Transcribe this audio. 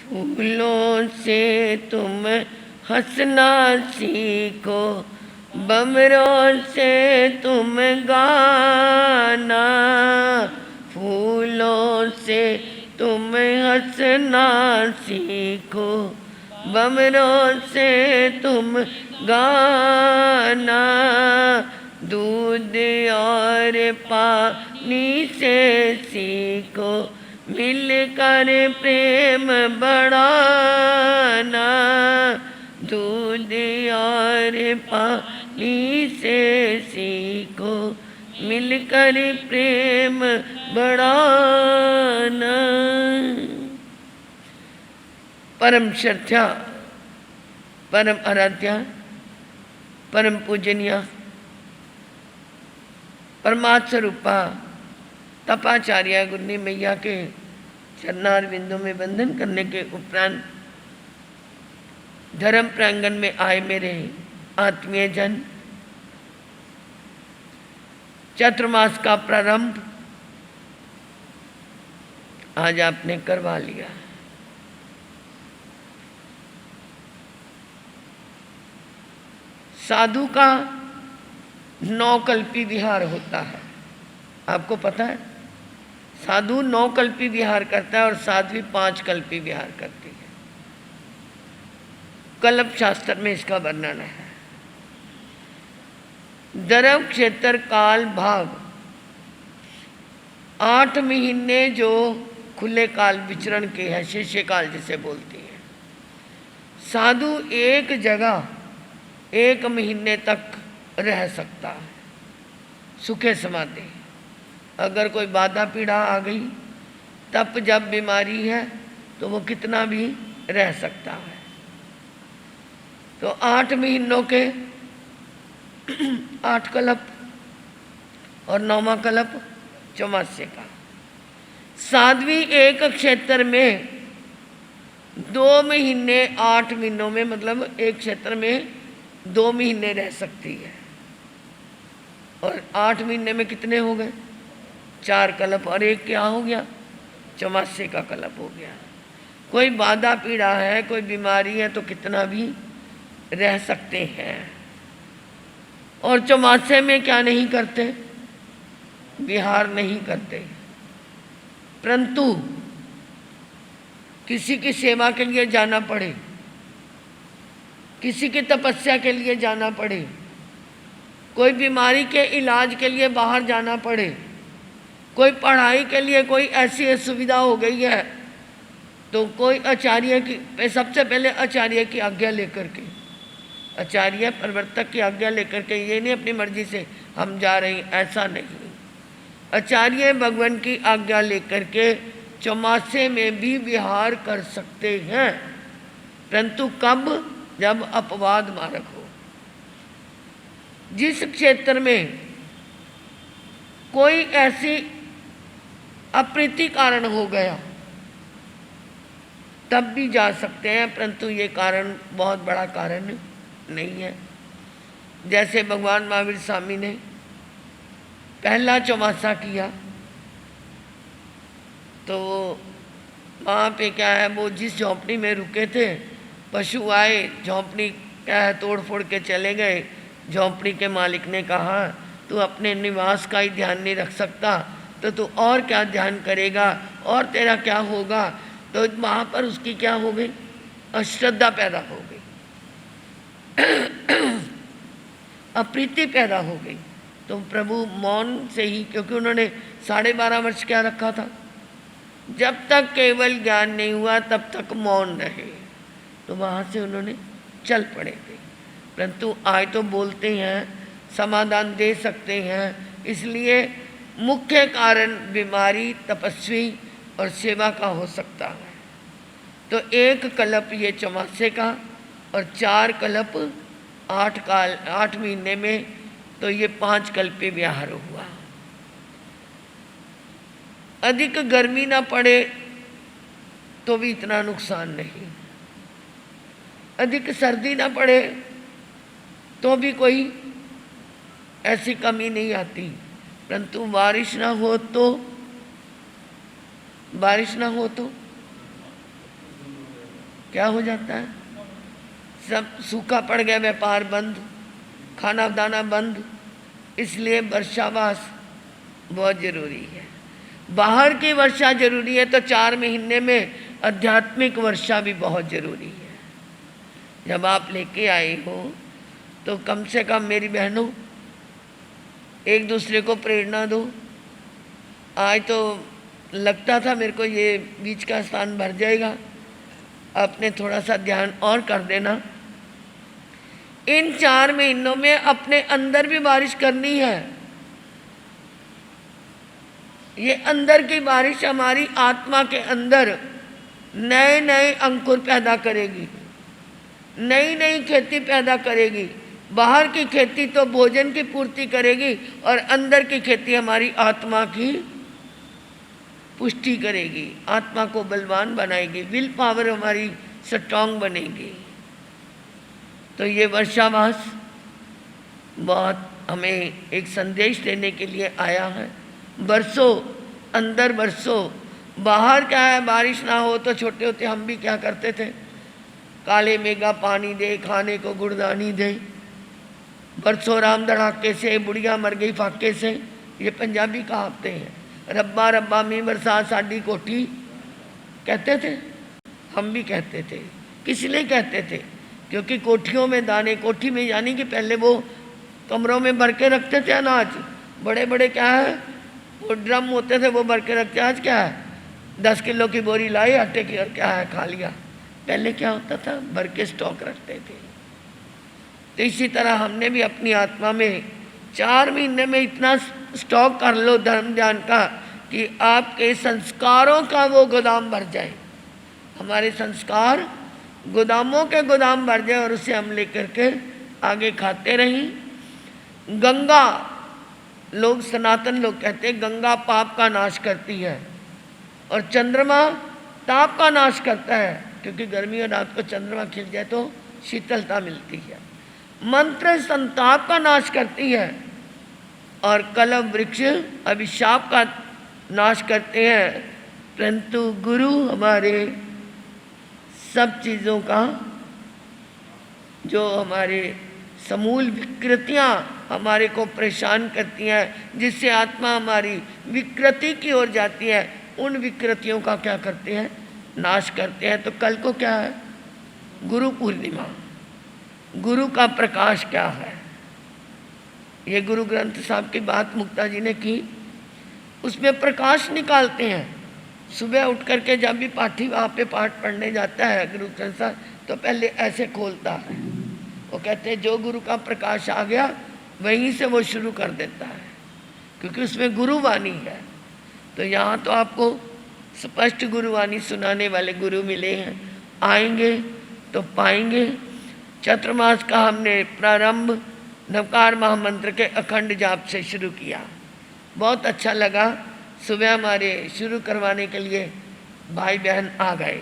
फूलों से तुम हंसना सीखो, बमरों से तुम गाना। फूलों से तुम हंसना सीखो, बमरों से तुम गाना। दूध और पानी से सीखो, मिलकर प्रेम बढ़ाना। दूध और पानी से सीखो, मिलकर प्रेम बढ़ाना। परम श्रद्धा, परम आराध्या, परम पूजनीय, परमात्म स्वरूपा तपाचार्य गुरनी मैया के चरणार बिंदु में वंदन करने के उपरांत धर्म प्रांगण में आए मेरे आत्मीय जन, चातुर्मास का प्रारंभ आज आपने करवा लिया। साधु का 9 कल्पी विहार होता है, आपको पता है? साधु 9 कल्पी विहार करता है और साध्वी 5 कल्पी विहार करती है। कल्प शास्त्र में इसका वर्णन है। धर्म क्षेत्र काल भाग 8 महीने जो खुले काल विचरण के हैं, शिष्य काल जिसे बोलती है। साधु एक जगह 1 महीने तक रह सकता है सुखे समाधि। अगर कोई बाधा पीड़ा आ गई, तप जब बीमारी है तो वो कितना भी रह सकता है। तो 8 महीनों के 8 कल्प और 9वां कल्प चौमास्य का। साध्वी एक क्षेत्र में 2 महीने 8 महीनों में, मतलब एक क्षेत्र में 2 महीने रह सकती है। और 8 महीने में कितने हो गए? 4 कल्प, और एक क्या हो गया? चौमास्य का कल्प हो गया। कोई बाधा पीड़ा है, कोई बीमारी है तो कितना भी रह सकते हैं। और चौमास्य में क्या नहीं करते? विहार नहीं करते। परंतु किसी की सेवा के लिए जाना पड़े, किसी की तपस्या के लिए जाना पड़े, कोई बीमारी के इलाज के लिए बाहर जाना पड़े, कोई पढ़ाई के लिए कोई ऐसी सुविधा हो गई है, तो कोई आचार्य की, सबसे पहले आचार्य की आज्ञा लेकर के, आचार्य प्रवर्तक की आज्ञा लेकर के, ये नहीं अपनी मर्जी से हम जा रहे हैं, ऐसा नहीं। आचार्य भगवान की आज्ञा लेकर के चौमासे में भी विहार कर सकते हैं, परंतु कब? जब अपवाद मारक हो। जिस क्षेत्र में कोई ऐसी अप्रीति कारण हो गया तब भी जा सकते हैं, परंतु ये कारण बहुत बड़ा कारण नहीं है। जैसे भगवान महावीर स्वामी ने पहला चौमासा किया तो वहाँ पे क्या है, वो जिस झोंपड़ी में रुके थे, पशु आए, झोंपड़ी क्या है तोड़ फोड़ के चले गए। झोंपड़ी के मालिक ने कहा, तू अपने निवास का ही ध्यान नहीं रख सकता तो तू और क्या ध्यान करेगा, और तेरा क्या होगा? तो वहाँ पर उसकी क्या हो गई? अश्रद्धा पैदा हो गई, अप्रीति पैदा हो गई। तो प्रभु मौन से ही, क्योंकि उन्होंने 12.5 वर्ष क्या रखा था, जब तक केवल ज्ञान नहीं हुआ तब तक मौन रहे, तो वहाँ से उन्होंने चल पड़े थे। परंतु आज तो बोलते हैं, समाधान दे सकते हैं। इसलिए मुख्य कारण बीमारी, तपस्वी और सेवा का हो सकता है। तो 1 कल्प ये चौमासे का और 4 कल्प 8 महीने में, तो ये 5 कल्पी विहार हुआ। अधिक गर्मी ना पड़े तो भी इतना नुकसान नहीं, अधिक सर्दी ना पड़े तो भी कोई ऐसी कमी नहीं आती, परंतु बारिश ना हो तो क्या हो जाता है? सब सूखा पड़ गया, व्यापार बंद, खाना दाना बंद। इसलिए वर्षावास बहुत जरूरी है। बाहर की वर्षा जरूरी है तो 4 महीने में आध्यात्मिक वर्षा भी बहुत जरूरी है। जब आप लेके आए हो तो कम से कम मेरी बहनों एक दूसरे को प्रेरणा दो। आज तो लगता था मेरे को ये बीच का स्थान भर जाएगा, आपने थोड़ा सा ध्यान और कर देना। इन 4 महीनों में अपने अंदर भी बारिश करनी है। ये अंदर की बारिश हमारी आत्मा के अंदर नए नए अंकुर पैदा करेगी, नई नई खेती पैदा करेगी। बाहर की खेती तो भोजन की पूर्ति करेगी और अंदर की खेती हमारी आत्मा की पुष्टि करेगी, आत्मा को बलवान बनाएगी, विल पावर हमारी स्ट्रांग बनेगी। तो ये वर्षावास बहुत हमें एक संदेश देने के लिए आया है। बरसो, अंदर बरसो। बाहर क्या है, बारिश ना हो तो छोटे होते हम भी क्या करते थे, काले मेघा पानी दे, खाने को गुड़दानी दे, बरसो राम धड़ाके से, बुढ़िया मर गई फाके से। ये पंजाबी कहावतें हैं। रब्बा रब्बा मी बरसात साडी कोठी कहते थे, हम भी कहते थे। किस लिए कहते थे? क्योंकि कोठियों में दाने, कोठी में यानी कि पहले वो कमरों में भर के रखते थे अनाज, बड़े बड़े क्या है वो ड्रम होते थे, वो भर के रखते। आज क्या है, 10 किलो की बोरी लाई आटे की और क्या है खा लिया। पहले क्या होता था, भर के स्टॉक रखते थे। तो इसी तरह हमने भी अपनी आत्मा में 4 महीने में इतना स्टॉक कर लो धर्म ज्ञान का कि आपके संस्कारों का वो गोदाम भर जाए। हमारे संस्कार गोदामों के गोदाम भर जाए और उसे हम लेकर के आगे खाते रहें। गंगा, लोग सनातन लोग कहते हैं गंगा पाप का नाश करती है और चंद्रमा ताप का नाश करता है, क्योंकि गर्मी और रात को चंद्रमा खिल जाए तो शीतलता मिलती है। मंत्र संताप का नाश करती है और कलम वृक्ष अभिशाप का नाश करते हैं। परंतु गुरु हमारे सब चीज़ों का, जो हमारे समूल विकृतियाँ हमारे को परेशान करती हैं, जिससे आत्मा हमारी विकृति की ओर जाती है, उन विकृतियों का क्या करते हैं, नाश करते हैं। तो कल को क्या है, गुरु पूर्णिमा, गुरु का प्रकाश क्या है, ये गुरु ग्रंथ साहब की बात मुक्ता जी ने की, उसमें प्रकाश निकालते हैं। सुबह उठ करके जब भी पाठी वहाँ पे पाठ पढ़ने जाता है गुरु ग्रंथ साहब, तो पहले ऐसे खोलता है, वो कहते हैं जो गुरु का प्रकाश आ गया वहीं से वो शुरू कर देता है, क्योंकि उसमें गुरुवाणी है। तो यहाँ तो आपको स्पष्ट गुरुवाणी सुनाने वाले गुरु मिले हैं, आएंगे तो पाएंगे। चतुर्मास का हमने प्रारंभ नवकार महामंत्र के अखंड जाप से शुरू किया, बहुत अच्छा लगा। सुबह हमारे शुरू करवाने के लिए भाई बहन आ गए।